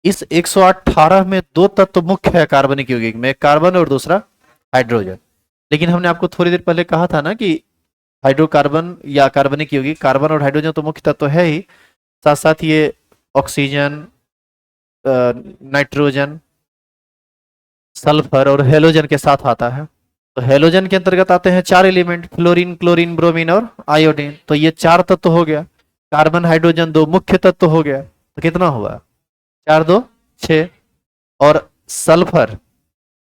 इस 118 में दो तत्व मुख्य है कार्बनिक यौगिक में, कार्बन और दूसरा हाइड्रोजन। लेकिन हमने आपको थोड़ी देर पहले कहा था ना कि हाइड्रोकार्बन या कार्बनिक यौगिक, कार्बन और हाइड्रोजन तो मुख्य तत्व है ही, साथ साथ ये ऑक्सीजन, नाइट्रोजन, सल्फर और हेलोजन के साथ आता है। तो हेलोजन के अंतर्गत आते हैं चार एलिमेंट, फ्लोरीन, क्लोरीन, ब्रोमीन और आयोडीन। तो ये चार तत्व हो गया। कार्बन हाइड्रोजन दो मुख्य तत्व हो गया, तो कितना हुआ? 4 2 6। और सल्फर,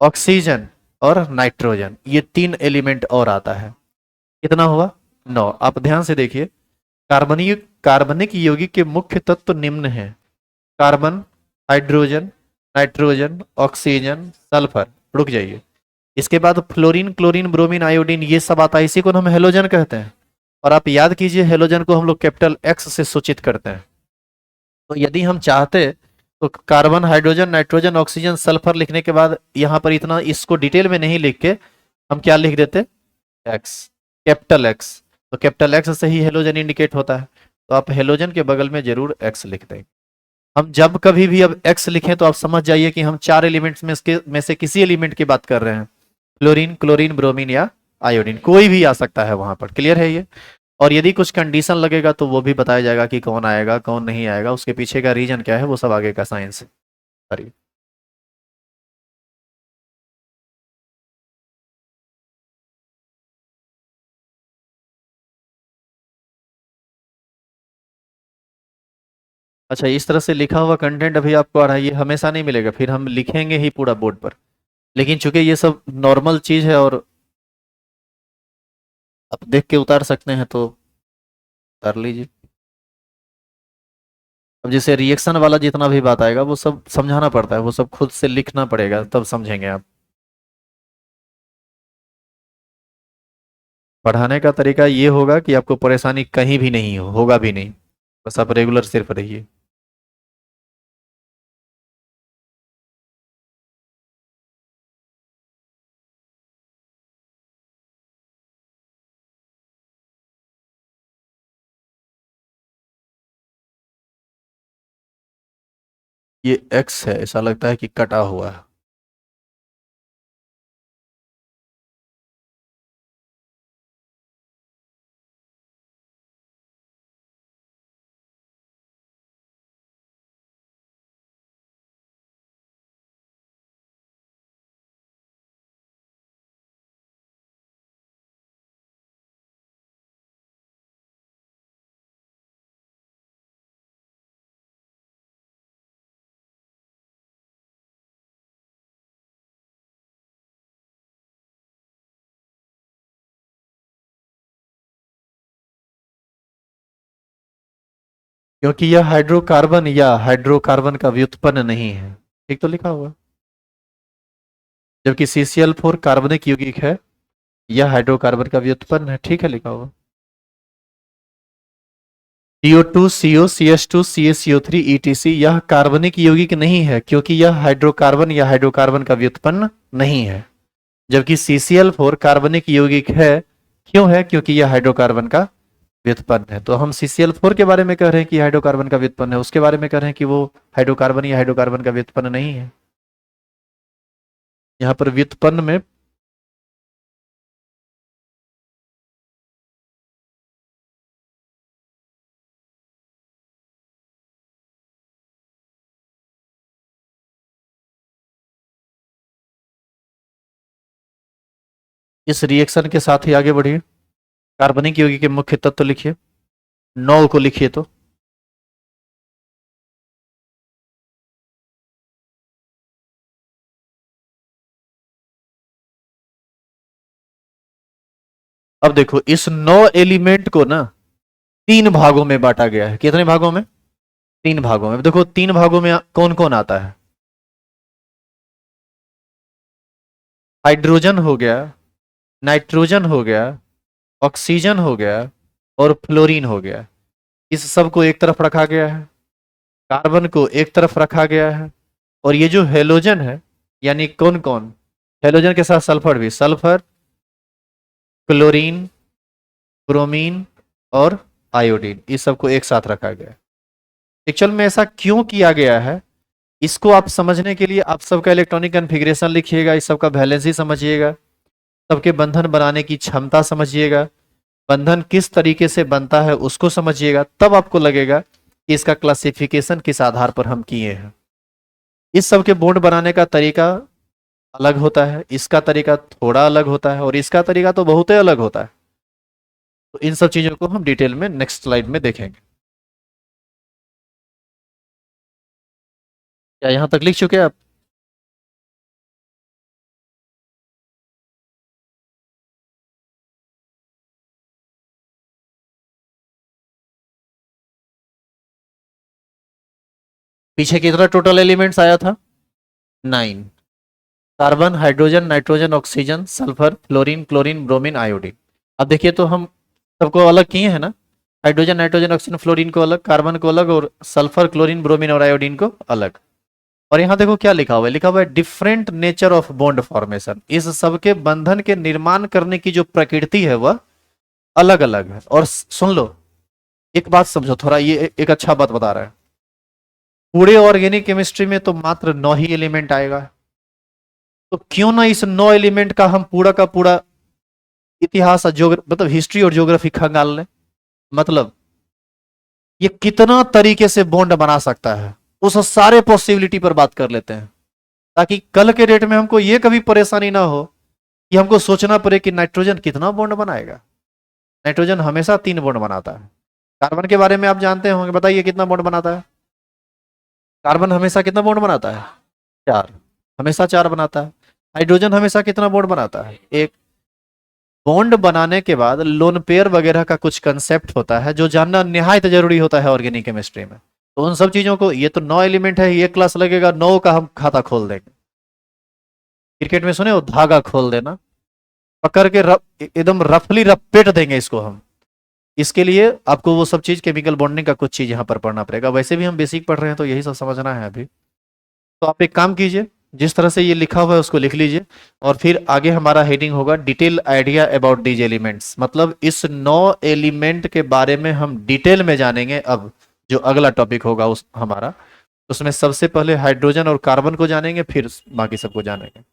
ऑक्सीजन और नाइट्रोजन, ये तीन एलिमेंट और आता है, कितना हुआ? 9। आप ध्यान से देखिए, कार्बनिक यौगिक के मुख्य तत्व निम्न हैं: carbon, hydrogen, nitrogen, oxygen, sulphur. रुक जाइए, इसके बाद फ्लोरीन, क्लोरीन, ब्रोमीन, आयोडीन, ये सब आता है। इसी को हम हेलोजन कहते हैं। और आप याद कीजिए, हेलोजन को हम लोग कैपिटल एक्स से सूचित करते हैं। तो यदि हम चाहते तो carbon, hydrogen, nitrogen, oxygen, sulphur लिखने के बाद यहां पर इतना इसको डिटेल में नहीं लिख के हम क्या लिख देते? X, capital x. तो कैपिटल एक्स से ही हेलोजन इंडिकेट होता है, तो आप हेलोजन के बगल में जरूर एक्स लिख देंगे। हम जब कभी भी अब एक्स लिखें तो आप समझ जाइए कि हम चार एलिमेंट्स में से किसी एलिमेंट की बात कर रहे हैं। फ्लोरीन, क्लोरीन, ब्रोमीन या आयोडीन, कोई भी आ सकता है वहां पर। क्लियर है ये? और यदि कुछ कंडीशन लगेगा तो वो भी बताया जाएगा कि कौन आएगा कौन नहीं आएगा, उसके पीछे का रीजन क्या है, वो सब आगे का साइंस है। सॉरी। अच्छा, इस तरह से लिखा हुआ कंटेंट अभी आपको आ रहा है, ये हमेशा नहीं मिलेगा, फिर हम लिखेंगे ही पूरा बोर्ड पर। लेकिन चूंकि ये सब नॉर्मल चीज है और आप देख के उतार सकते हैं, तो उतार लीजिए। अब जैसे रिएक्शन वाला जितना भी बात आएगा वो सब समझाना पड़ता है, वो सब खुद से लिखना पड़ेगा, तब समझेंगे आप। पढ़ाने का तरीका ये होगा कि आपको परेशानी कहीं भी नहीं होगा भी नहीं, बस आप रेगुलर सिर्फ रहिए। ये एक्स है, ऐसा लगता है कि कटा हुआ है। क्योंकि यह हाइड्रोकार्बन या हाइड्रोकार्बन का व्युत्पन्न नहीं है, ठीक तो लिखा हुआ। जबकि CCl4 कार्बनिक यौगिक है, यह हाइड्रोकार्बन का व्युत्पन्न है, ठीक है लिखा हुआ। CO2 CO CH2 CaCO3 ETC यह कार्बनिक यौगिक नहीं है क्योंकि यह हाइड्रोकार्बन या हाइड्रोकार्बन का व्युत्पन्न नहीं है। जबकि CCl4 कार्बनिक यौगिक है। क्यों है? क्योंकि यह हाइड्रोकार्बन का व्युत्पन्न है। तो हम CCl4 के बारे में कह रहे हैं कि हाइड्रोकार्बन का व्युत्पन्न है, उसके बारे में कह रहे हैं कि वो हाइड्रोकार्बन या हाइड्रोकार्बन का व्युत्पन्न नहीं है। यहाँ पर व्युत्पन्न में इस रिएक्शन के साथ ही आगे बढ़िए। कार्बनिक यौगिक के मुख्य तत्व लिखिए, 9 को लिखिए। तो अब देखो इस 9 एलिमेंट को ना 3 भागों में बांटा गया है। कितने भागों में? 3 भागों में। देखो 3 भागों में कौन कौन आता है? हाइड्रोजन हो गया, नाइट्रोजन हो गया, ऑक्सीजन हो गया और फ्लोरीन हो गया। इस सब को एक तरफ रखा गया है, कार्बन को एक तरफ रखा गया है। और ये जो हेलोजन है, यानी कौन कौन? हेलोजन के साथ सल्फर भी, सल्फर, क्लोरीन, ब्रोमीन और आयोडीन, इस सबको एक साथ रखा गया है। एक्चुअल में ऐसा क्यों किया गया है, इसको आप समझने के लिए आप सबका इलेक्ट्रॉनिक कन्फिग्रेशन लिखिएगा, इस सबका वैलेंसी समझिएगा, सबके बंधन बनाने की क्षमता समझिएगा, बंधन किस तरीके से बनता है उसको समझिएगा, तब आपको लगेगा कि इसका क्लासिफिकेशन किस आधार पर हम किए हैं। इस सब के बॉन्ड बनाने का तरीका अलग होता है, इसका तरीका थोड़ा अलग होता है और इसका तरीका तो बहुत ही अलग होता है। तो इन सब चीजों को हम डिटेल में नेक्स्ट स्लाइड में देखेंगे। क्या यहां तक लिख चुके हैं आप? पीछे कितना टोटल एलिमेंट्स आया था? 9। Carbon, hydrogen, nitrogen, oxygen, sulphur, fluorine, chlorine, bromine, iodine. अब देखिए तो हम सबको अलग किए हैं ना, हाइड्रोजन, नाइट्रोजन, ऑक्सीजन, फ्लोरीन को अलग, कार्बन को अलग और सल्फर, क्लोरीन, ब्रोमीन और आयोडीन को अलग। और यहाँ देखो क्या लिखा हुआ है, लिखा हुआ है different nature of bond formation. इस सबके बंधन के निर्माण करने की जो प्रकृति है वह अलग अलग है। और सुन लो, एक बात समझो थोड़ा, ये एक अच्छा बात बता रहा है। पूरे ऑर्गेनिक केमिस्ट्री में तो मात्र 9 ही एलिमेंट आएगा। तो क्यों ना इस 9 एलिमेंट का हम पूरा का पूरा इतिहास और मतलब हिस्ट्री और ज्योग्राफी खंगाल लें। मतलब ये कितना तरीके से बॉन्ड बना सकता है, उस सारे पॉसिबिलिटी पर बात कर लेते हैं, ताकि कल के डेट में हमको ये कभी परेशानी ना हो कि हमको सोचना पड़े कि नाइट्रोजन कितना बॉन्ड बनाएगा। नाइट्रोजन हमेशा 3 बॉन्ड बनाता है। कार्बन के बारे में आप जानते होंगे, बताइए कितना बॉन्ड बनाता है? कार्बन हमेशा कितना बॉन्ड बनाता है? 4। हमेशा 4 बनाता है। हाइड्रोजन हमेशा कितना बॉन्ड बनाता है? 1। बॉन्ड बनाने के बाद लोन पेयर वगैरह का कुछ कंसेप्ट होता है जो जानना निहायत जरूरी होता है ऑर्गेनिक केमिस्ट्री में। तो उन सब चीजों को, ये तो 9 एलिमेंट है, ये क्लास लगेगा 9 का हम खाता खोल देंगे। क्रिकेट में सुने हो, धागा खोल देना, पकड़ के एकदम रफली रपेट देंगे इसको हम। इसके लिए आपको वो सब चीज, केमिकल बॉन्डिंग का कुछ चीज यहाँ पर पढ़ना पड़ेगा। वैसे भी हम बेसिक पढ़ रहे हैं तो यही सब समझना है अभी। तो आप एक काम कीजिए, जिस तरह से ये लिखा हुआ है उसको लिख लीजिए, और फिर आगे हमारा हेडिंग होगा detail idea about these elements. मतलब इस 9 एलिमेंट के बारे में हम डिटेल में जानेंगे। अब जो अगला टॉपिक होगा उस हमारा, उसमें सबसे पहले हाइड्रोजन और कार्बन को जानेंगे, फिर बाकी सबको जानेंगे।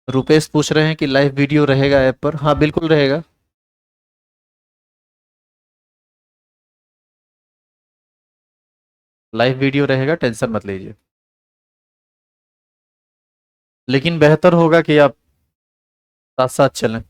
रुपेश पूछ रहे हैं कि लाइव वीडियो रहेगा ऐप पर। हाँ बिल्कुल रहेगा। लाइव वीडियो रहेगा, टेंशन मत लीजिए। लेकिन बेहतर होगा कि आप साथ साथ चलें।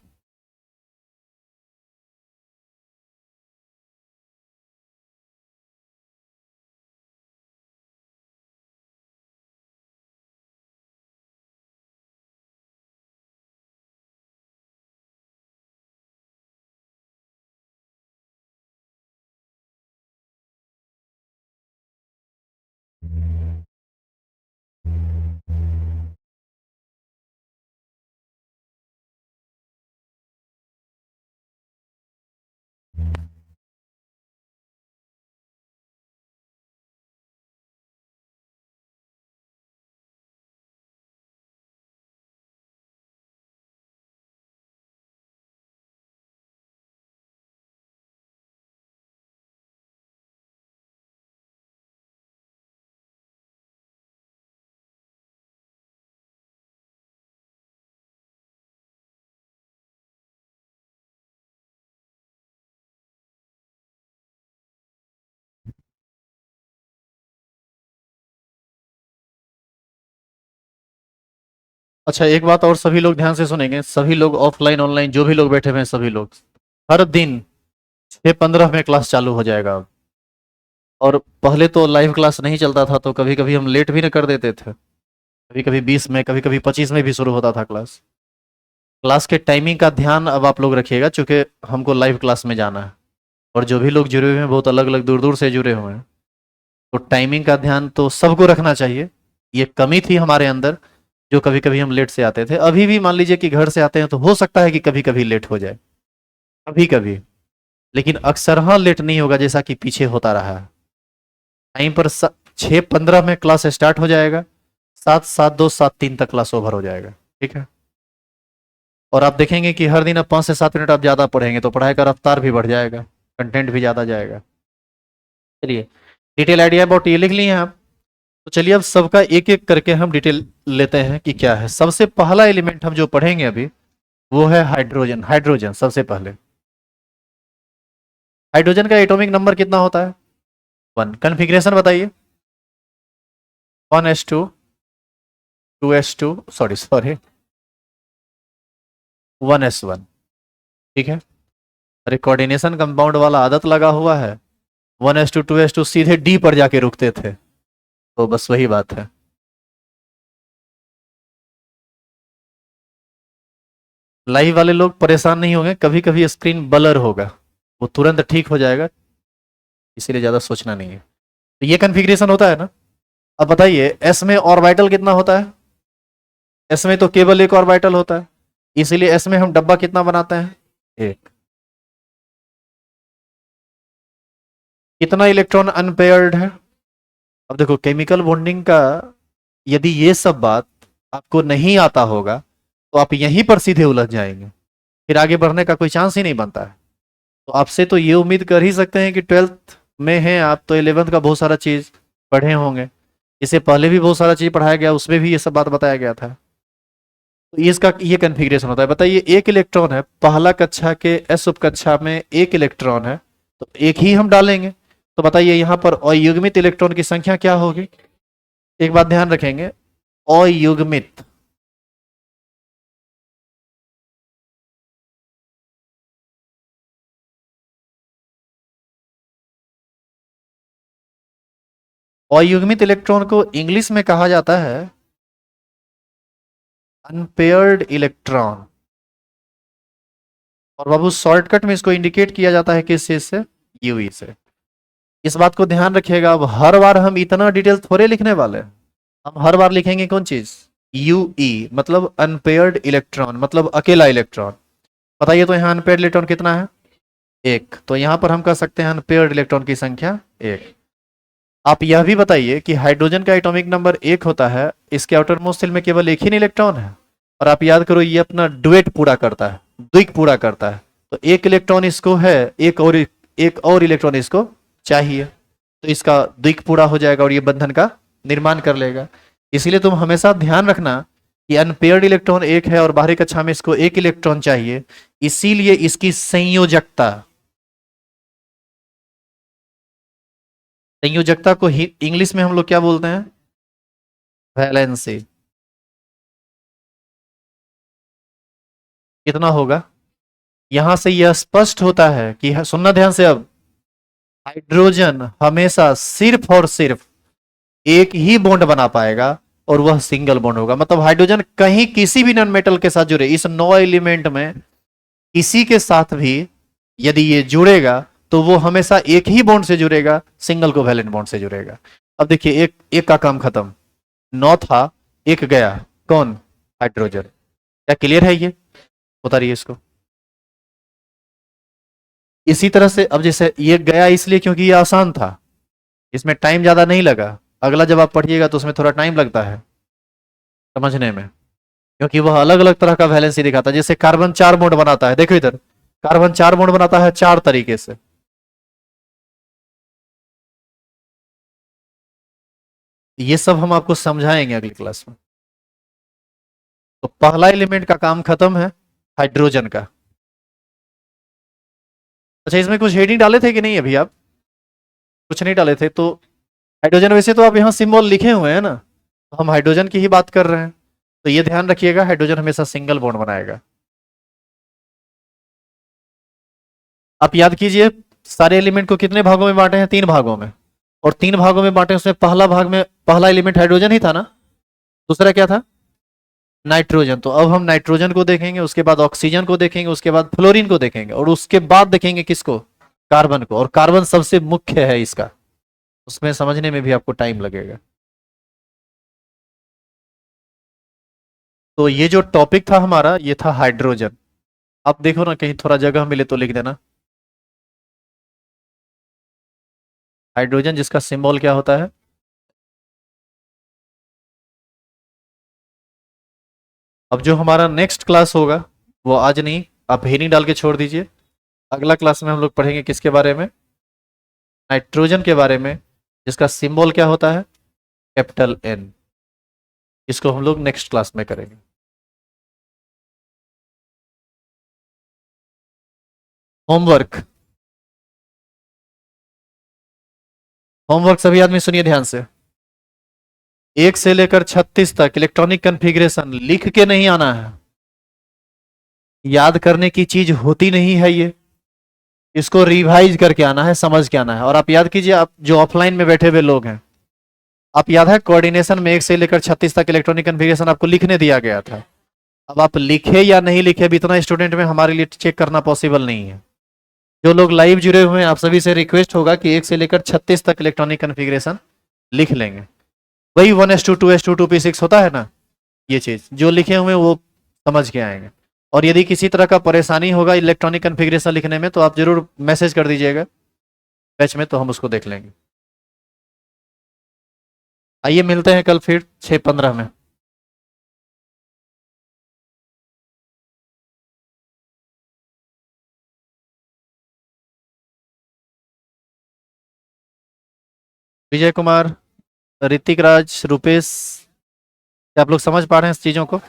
अच्छा, एक बात और सभी लोग ध्यान से सुनेंगे, सभी लोग ऑफलाइन ऑनलाइन जो भी लोग बैठे हुए हैं सभी लोग, हर दिन 6:15 में क्लास चालू हो जाएगा अब। और पहले तो लाइव क्लास नहीं चलता था तो कभी कभी हम लेट भी न कर देते थे, कभी कभी 20 में कभी कभी 25 में भी शुरू होता था क्लास। क्लास के टाइमिंग का ध्यान अब आप लोग रखिएगा, चूंकि हमको लाइव क्लास में जाना है। और जो भी लोग जुड़े हुए हैं बहुत अलग अलग दूर दूर से जुड़े हुए हैं, तो टाइमिंग का ध्यान तो सबको रखना चाहिए। ये कमी थी हमारे अंदर, जो कभी कभी हम लेट से आते थे। अभी भी मान लीजिए कि घर से आते हैं तो हो सकता है कि कभी कभी लेट हो जाए, कभी कभी, लेकिन अक्सर हाँ लेट नहीं होगा जैसा कि पीछे होता रहा है। टाइम पर 6:15 में क्लास स्टार्ट हो जाएगा, 7:02 7:03 तक क्लास ओवर हो जाएगा। ठीक है। और आप देखेंगे कि हर दिन अब 5 से 7 मिनट आप ज़्यादा पढ़ेंगे तो पढ़ाई का रफ्तार भी बढ़ जाएगा, कंटेंट भी ज़्यादा जाएगा। चलिए, डिटेल आइडिया अबाउट ये लिख लिए हैं आप। तो चलिए अब सबका एक एक करके हम डिटेल लेते हैं कि क्या है। सबसे पहला एलिमेंट हम जो पढ़ेंगे अभी वो है हाइड्रोजन। हाइड्रोजन सबसे पहले, हाइड्रोजन का एटॉमिक नंबर कितना होता है? 1। कन्फिग्रेशन बताइए। 1s2, 2s2, sorry sorry, 1s1। ठीक है। अरे कोऑर्डिनेशन कंपाउंड वाला आदत लगा हुआ है, 1s2 2s2 सीधे डी पर जाके रुकते थे, तो बस वही बात है। लाइव वाले लोग परेशान नहीं होंगे, कभी कभी स्क्रीन ब्लर होगा, वो तुरंत ठीक हो जाएगा, इसीलिए ज्यादा सोचना नहीं है। तो ये कन्फिग्रेशन होता है ना। अब बताइए एस में ऑर्बिटल कितना होता है? एस में तो केवल एक ऑर्बिटल होता है, इसीलिए एस में हम डब्बा कितना बनाते हैं? एक। कितना इलेक्ट्रॉन अनपेयर्ड है? अब देखो केमिकल बॉन्डिंग का, यदि ये सब बात आपको नहीं आता होगा तो आप यहीं पर सीधे उलझ जाएंगे, फिर आगे बढ़ने का कोई चांस ही नहीं बनता है। तो आपसे तो ये उम्मीद कर ही सकते हैं कि 12th में हैं आप तो 11th का बहुत सारा चीज पढ़े होंगे, इससे पहले भी बहुत सारा चीज पढ़ाया गया, उसमें भी ये सब बात बताया गया था। तो इसका ये कन्फिग्रेशन होता है। बताइए एक इलेक्ट्रॉन है, पहला कक्षा के एस उप कक्षा में एक इलेक्ट्रॉन है, तो एक ही हम डालेंगे। तो बताइए यहाँ पर अयुग्मित इलेक्ट्रॉन की संख्या क्या होगी? एक बात ध्यान रखेंगे, अयुग्मित, अयुग्मित इलेक्ट्रॉन को इंग्लिश में कहा जाता है अनपेयर्ड इलेक्ट्रॉन। और बाबू शॉर्टकट में इसको इंडिकेट किया जाता है किस चीज से? यूई से। इस बात को ध्यान रखिएगा, अब हर बार हम इतना डिटेल थोड़े लिखने वाले हैं। हम हर बार लिखेंगे कौन चीज? यूई, मतलब अनपेयर्ड इलेक्ट्रॉन, मतलब अकेला इलेक्ट्रॉन। बताइए तो यहाँ अनपेयर्ड इलेक्ट्रॉन कितना है? एक। तो यहाँ पर हम कह सकते हैं अनपेयर्ड इलेक्ट्रॉन की संख्या एक। आप यह भी बताइए कि हाइड्रोजन का एटॉमिक नंबर एक होता है, इसके आउटर मोस्ट शेल में केवल एक ही इलेक्ट्रॉन है। और आप याद करो ये अपना डुएट पूरा करता है, द्विक पूरा करता है, तो एक इलेक्ट्रॉन इसको है, एक और इलेक्ट्रॉन इसको चाहिए, तो इसका द्विक पूरा हो जाएगा और ये बंधन का निर्माण कर लेगा। इसीलिए तुम हमेशा ध्यान रखना कि अनपेयर्ड इलेक्ट्रॉन एक है और बाहरी कक्षा में इसको एक इलेक्ट्रॉन चाहिए, इसीलिए इसकी संयोजकता, संयोजकता को इंग्लिश में हम लोग क्या बोलते हैं? वैलेंसी। कितना होगा? यहां से यह स्पष्ट होता है कि, सुनना ध्यान से अब, हाइड्रोजन हमेशा सिर्फ और सिर्फ एक ही बॉन्ड बना पाएगा और वह सिंगल बॉन्ड होगा। मतलब हाइड्रोजन कहीं किसी भी नॉन मेटल के साथ जुड़े, इस 9 एलिमेंट में किसी के साथ भी यदि ये जुड़ेगा तो वो हमेशा एक ही बॉन्ड से जुड़ेगा, सिंगल कोवैलेंट बॉन्ड से जुड़ेगा। अब देखिए एक एक का काम खत्म, 9 था, एक गया, कौन? हाइड्रोजन। क्या क्लियर है ये? उतारिए इसको। इसी तरह से अब जैसे ये गया इसलिए क्योंकि ये आसान था, इसमें टाइम ज्यादा नहीं लगा। अगला जब आप पढ़िएगा तो उसमें थोड़ा टाइम लगता है समझने में, क्योंकि वह अलग अलग तरह का वैलेंसी दिखाता है। जैसे कार्बन 4 बॉन्ड बनाता है, देखो इधर, कार्बन 4 बॉन्ड बनाता है 4 तरीके से। ये सब हम आपको समझाएंगे अगली क्लास में। तो पहला एलिमेंट का काम खत्म है, हाइड्रोजन का। अच्छा, इसमें कुछ हेडिंग डाले थे कि नहीं अभी आप? कुछ नहीं डाले थे तो हाइड्रोजन, वैसे तो आप यहाँ सिंबल लिखे हुए हैं ना, तो हम हाइड्रोजन की ही बात कर रहे हैं। तो ये ध्यान रखिएगा, हाइड्रोजन हमेशा सिंगल बॉन्ड बनाएगा। आप याद कीजिए, सारे एलिमेंट को कितने भागों में बांटे हैं? 3 भागों में। और 3 भागों में बांटे, उसमें पहला भाग में पहला एलिमेंट हाइड्रोजन ही था ना, दूसरा क्या था? नाइट्रोजन। तो अब हम नाइट्रोजन को देखेंगे, उसके बाद ऑक्सीजन को देखेंगे, उसके बाद फ्लोरीन को देखेंगे, और उसके बाद देखेंगे किसको? कार्बन को। और कार्बन सबसे मुख्य है इसका, उसमें समझने में भी आपको टाइम लगेगा। तो ये जो टॉपिक था हमारा, ये था हाइड्रोजन। आप देखो ना, कहीं थोड़ा जगह मिले तो लिख देना। हाइड्रोजन, जिसका सिंबल क्या होता है? अब जो हमारा नेक्स्ट क्लास होगा, वो आज नहीं, आप हेडिंग डाल के छोड़ दीजिए। अगला क्लास में हम लोग पढ़ेंगे किसके बारे में? नाइट्रोजन के बारे में, जिसका सिंबल क्या होता है? Capital N. इसको हम लोग नेक्स्ट क्लास में करेंगे। होमवर्क। होमवर्क सभी आदमी सुनिए ध्यान से। 1 से लेकर 36 तक इलेक्ट्रॉनिक कन्फिग्रेशन लिख के नहीं आना है, याद करने की चीज होती नहीं है ये। इसको रिवाइज करके आना है, समझ के आना है। और आप याद कीजिए, आप जो ऑफलाइन में बैठे हुए लोग हैं, आप याद है कोऑर्डिनेशन में 1 से लेकर 36 तक इलेक्ट्रॉनिक कन्फिग्रेशन आपको लिखने दिया गया था। अब आप लिखे या नहीं लिखे, अभी इतना स्टूडेंट में हमारे लिए चेक करना पॉसिबल नहीं है। जो लोग लाइव जुड़े हुए हैं, आप सभी से रिक्वेस्ट होगा कि 1 से लेकर 36 तक इलेक्ट्रॉनिक कन्फिग्रेशन लिख लेंगे। वही 1s2 2s2 2p6 होता है ना, ये चीज जो लिखे हुए हैं वो समझ के आएंगे। और यदि किसी तरह का परेशानी होगा इलेक्ट्रॉनिक कन्फिग्रेशन लिखने में, तो आप जरूर मैसेज कर दीजिएगा बैच में, तो हम उसको देख लेंगे। आइए मिलते हैं कल फिर 6:15 में। विजय कुमार, ऋतिक राज, रुपेश, क्या आप लोग समझ पा रहे हैं इस चीजों को?